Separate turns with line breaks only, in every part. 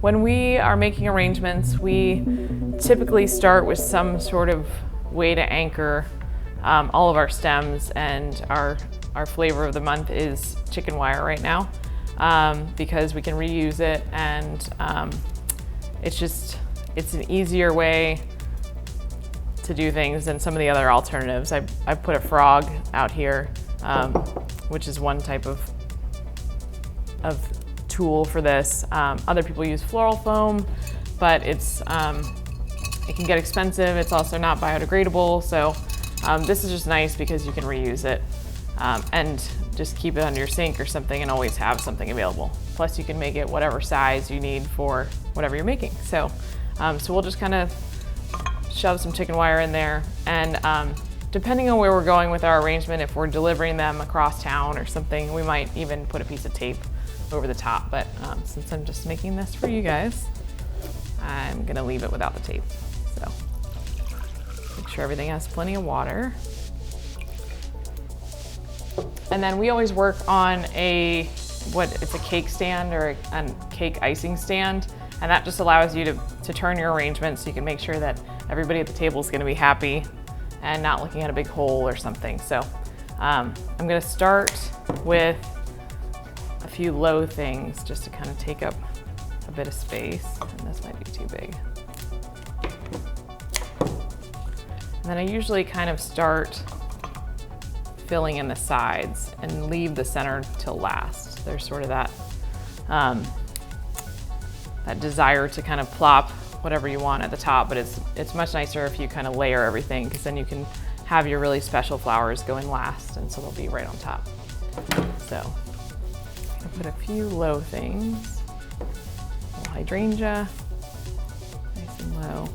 When we are making arrangements, we typically start with some sort of way to anchor all of our stems, and our flavor of the month is chicken wire right now, because we can reuse it, and it's an easier way to do things than some of the other alternatives. I put a frog out here, which is one type of tool for this. Other people use floral foam, but it can get expensive. It's also not biodegradable, so this is just nice because you can reuse it and just keep it under your sink or something and always have something available. Plus you can make it whatever size you need for whatever you're making. So we'll just kind of shove some chicken wire in there, and depending on where we're going with our arrangement, if we're delivering them across town or something, we might even put a piece of tape over the top, but since I'm just making this for you guys, I'm gonna leave it without the tape. So make sure everything has plenty of water. And then we always work on it's a cake stand or a cake icing stand, and that just allows you to turn your arrangement so you can make sure that everybody at the table is gonna be happy and not looking at a big hole or something. So I'm gonna start with a few low things just to kind of take up a bit of space, and this might be too big. And then I usually kind of start filling in the sides and leave the center till last. There's sort of that desire to kind of plop whatever you want at the top, but it's much nicer if you kind of layer everything, because then you can have your really special flowers going last, and so they'll be right on top. So I put a few low things, a little hydrangea, nice and low.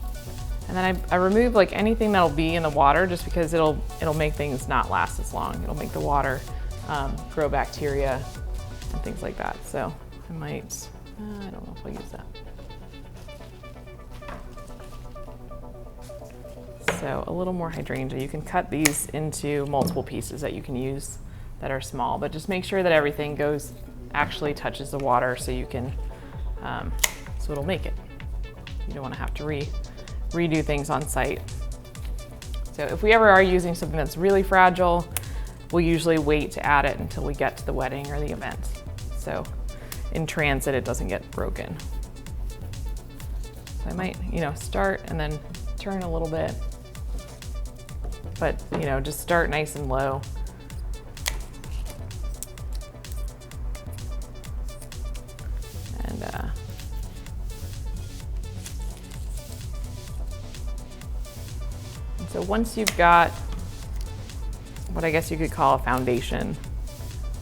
And then I remove like anything that'll be in the water, just because it'll make things not last as long. It'll make the water grow bacteria and things like that. So I might, I don't know if I'll use that. So a little more hydrangea. You can cut these into multiple pieces that you can use that are small, but just make sure that everything actually touches the water, so you can, so it'll make it. You don't want to have to redo things on site. So if we ever are using something that's really fragile, we'll usually wait to add it until we get to the wedding or the event. So in transit, it doesn't get broken. So I might, start and then turn a little bit, but just start nice and low. So once you've got what I guess you could call a foundation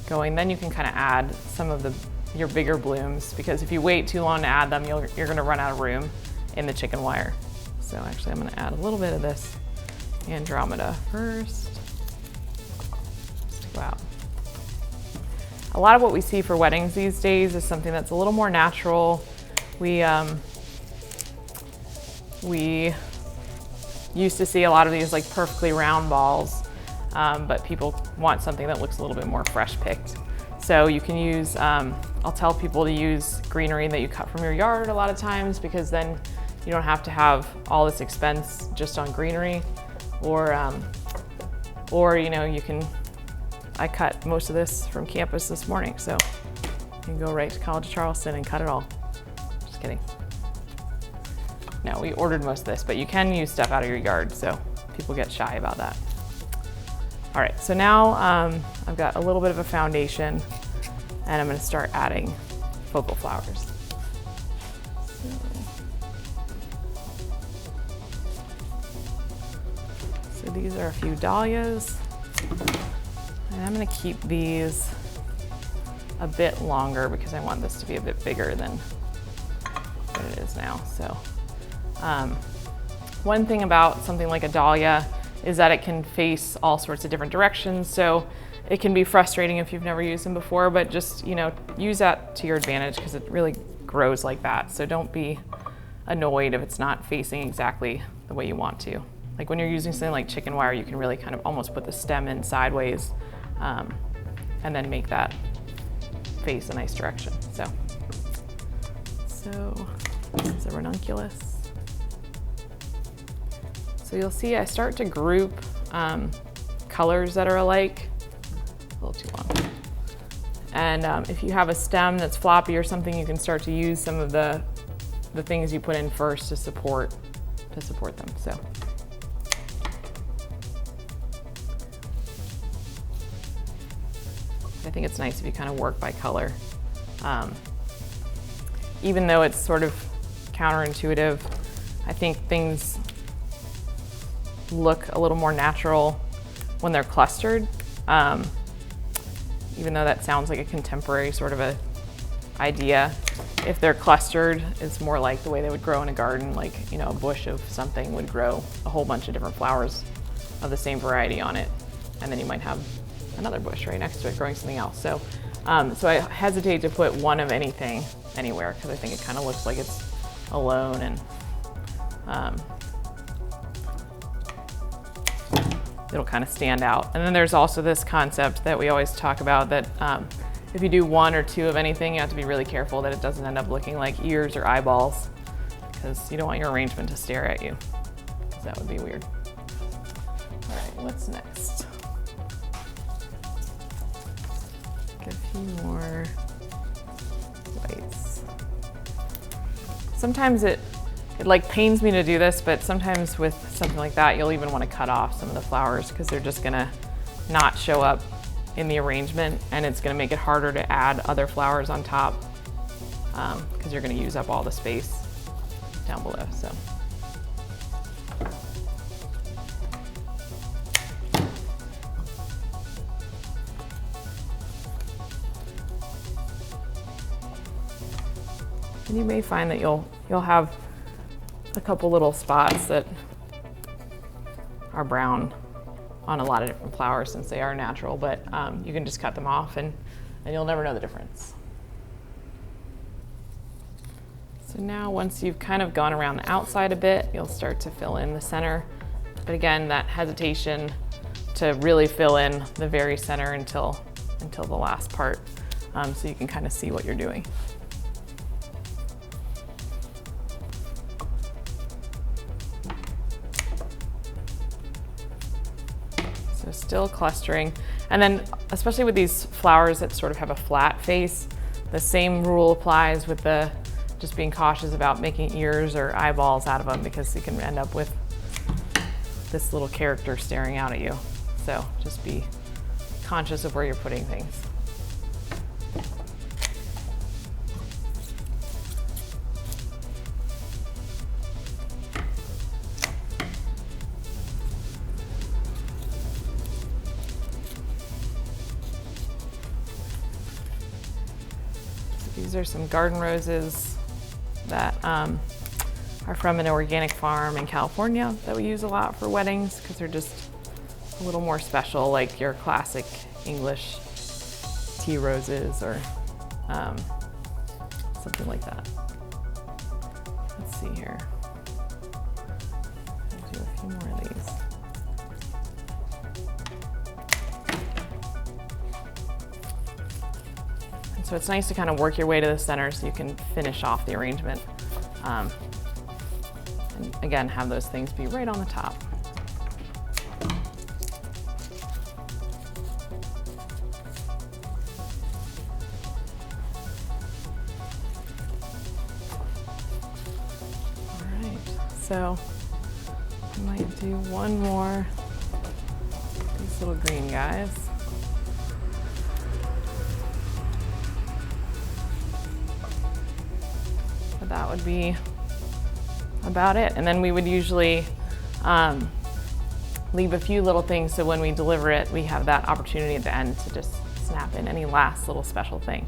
going, then you can kind of add some of your bigger blooms, because if you wait too long to add them, you're gonna run out of room in the chicken wire. So actually I'm gonna add a little bit of this Andromeda first, just to go out. A lot of what we see for weddings these days is something that's a little more natural. We used to see a lot of these like perfectly round balls, but people want something that looks a little bit more fresh picked. So you can use, I'll tell people to use greenery that you cut from your yard a lot of times, because then you don't have to have all this expense just on greenery, or I cut most of this from campus this morning, so you can go right to College of Charleston and cut it all. Just kidding. No, we ordered most of this, but you can use stuff out of your yard, so people get shy about that. All right, so now I've got a little bit of a foundation, and I'm gonna start adding focal flowers. So these are a few dahlias, and I'm gonna keep these a bit longer because I want this to be a bit bigger than what it is now. So one thing about something like a dahlia is that it can face all sorts of different directions. So it can be frustrating if you've never used them before, but just, use that to your advantage, because it really grows like that. So don't be annoyed if it's not facing exactly the way you want to. Like when you're using something like chicken wire, you can really kind of almost put the stem in sideways, and then make that face a nice direction. So So this is a ranunculus. So you'll see I start to group colors that are alike. A little too long. And if you have a stem that's floppy or something, you can start to use some of the things you put in first to support them. So. I think it's nice if you kind of work by color. Even though it's sort of counterintuitive, I think things look a little more natural when they're clustered. Even though that sounds like a contemporary sort of a idea, if they're clustered, it's more like the way they would grow in a garden, like, you know, a bush of something would grow a whole bunch of different flowers of the same variety on it. And then you might have another bush right next to it growing something else. So, so I hesitate to put one of anything anywhere because I think it kind of looks like it's alone, and it'll kind of stand out. And then there's also this concept that we always talk about that if you do one or two of anything, you have to be really careful that it doesn't end up looking like ears or eyeballs, because you don't want your arrangement to stare at you, because that would be weird. All right, what's next? Get a few more whites. Sometimes it like pains me to do this, but sometimes with something like that, you'll even want to cut off some of the flowers because they're just gonna not show up in the arrangement, and it's gonna make it harder to add other flowers on top because you're gonna use up all the space down below. So. And you may find that you'll have a couple little spots that are brown on a lot of different flowers since they are natural, but you can just cut them off and you'll never know the difference. So now once you've kind of gone around the outside a bit, you'll start to fill in the center. But again, that hesitation to really fill in the very center until the last part, so you can kind of see what you're doing. So still clustering. And then especially with these flowers that sort of have a flat face, the same rule applies with the just being cautious about making ears or eyeballs out of them, because you can end up with this little character staring out at you. So just be conscious of where you're putting things. These are some garden roses that are from an organic farm in California that we use a lot for weddings because they're just a little more special, like your classic English tea roses or something like that. Let's see here. I'll do a few more of these. So it's nice to kind of work your way to the center so you can finish off the arrangement. And again, have those things be right on the top. All right, so I might do one more, these little green guys. That would be about it. And then we would usually leave a few little things so when we deliver it, we have that opportunity at the end to just snap in any last little special thing.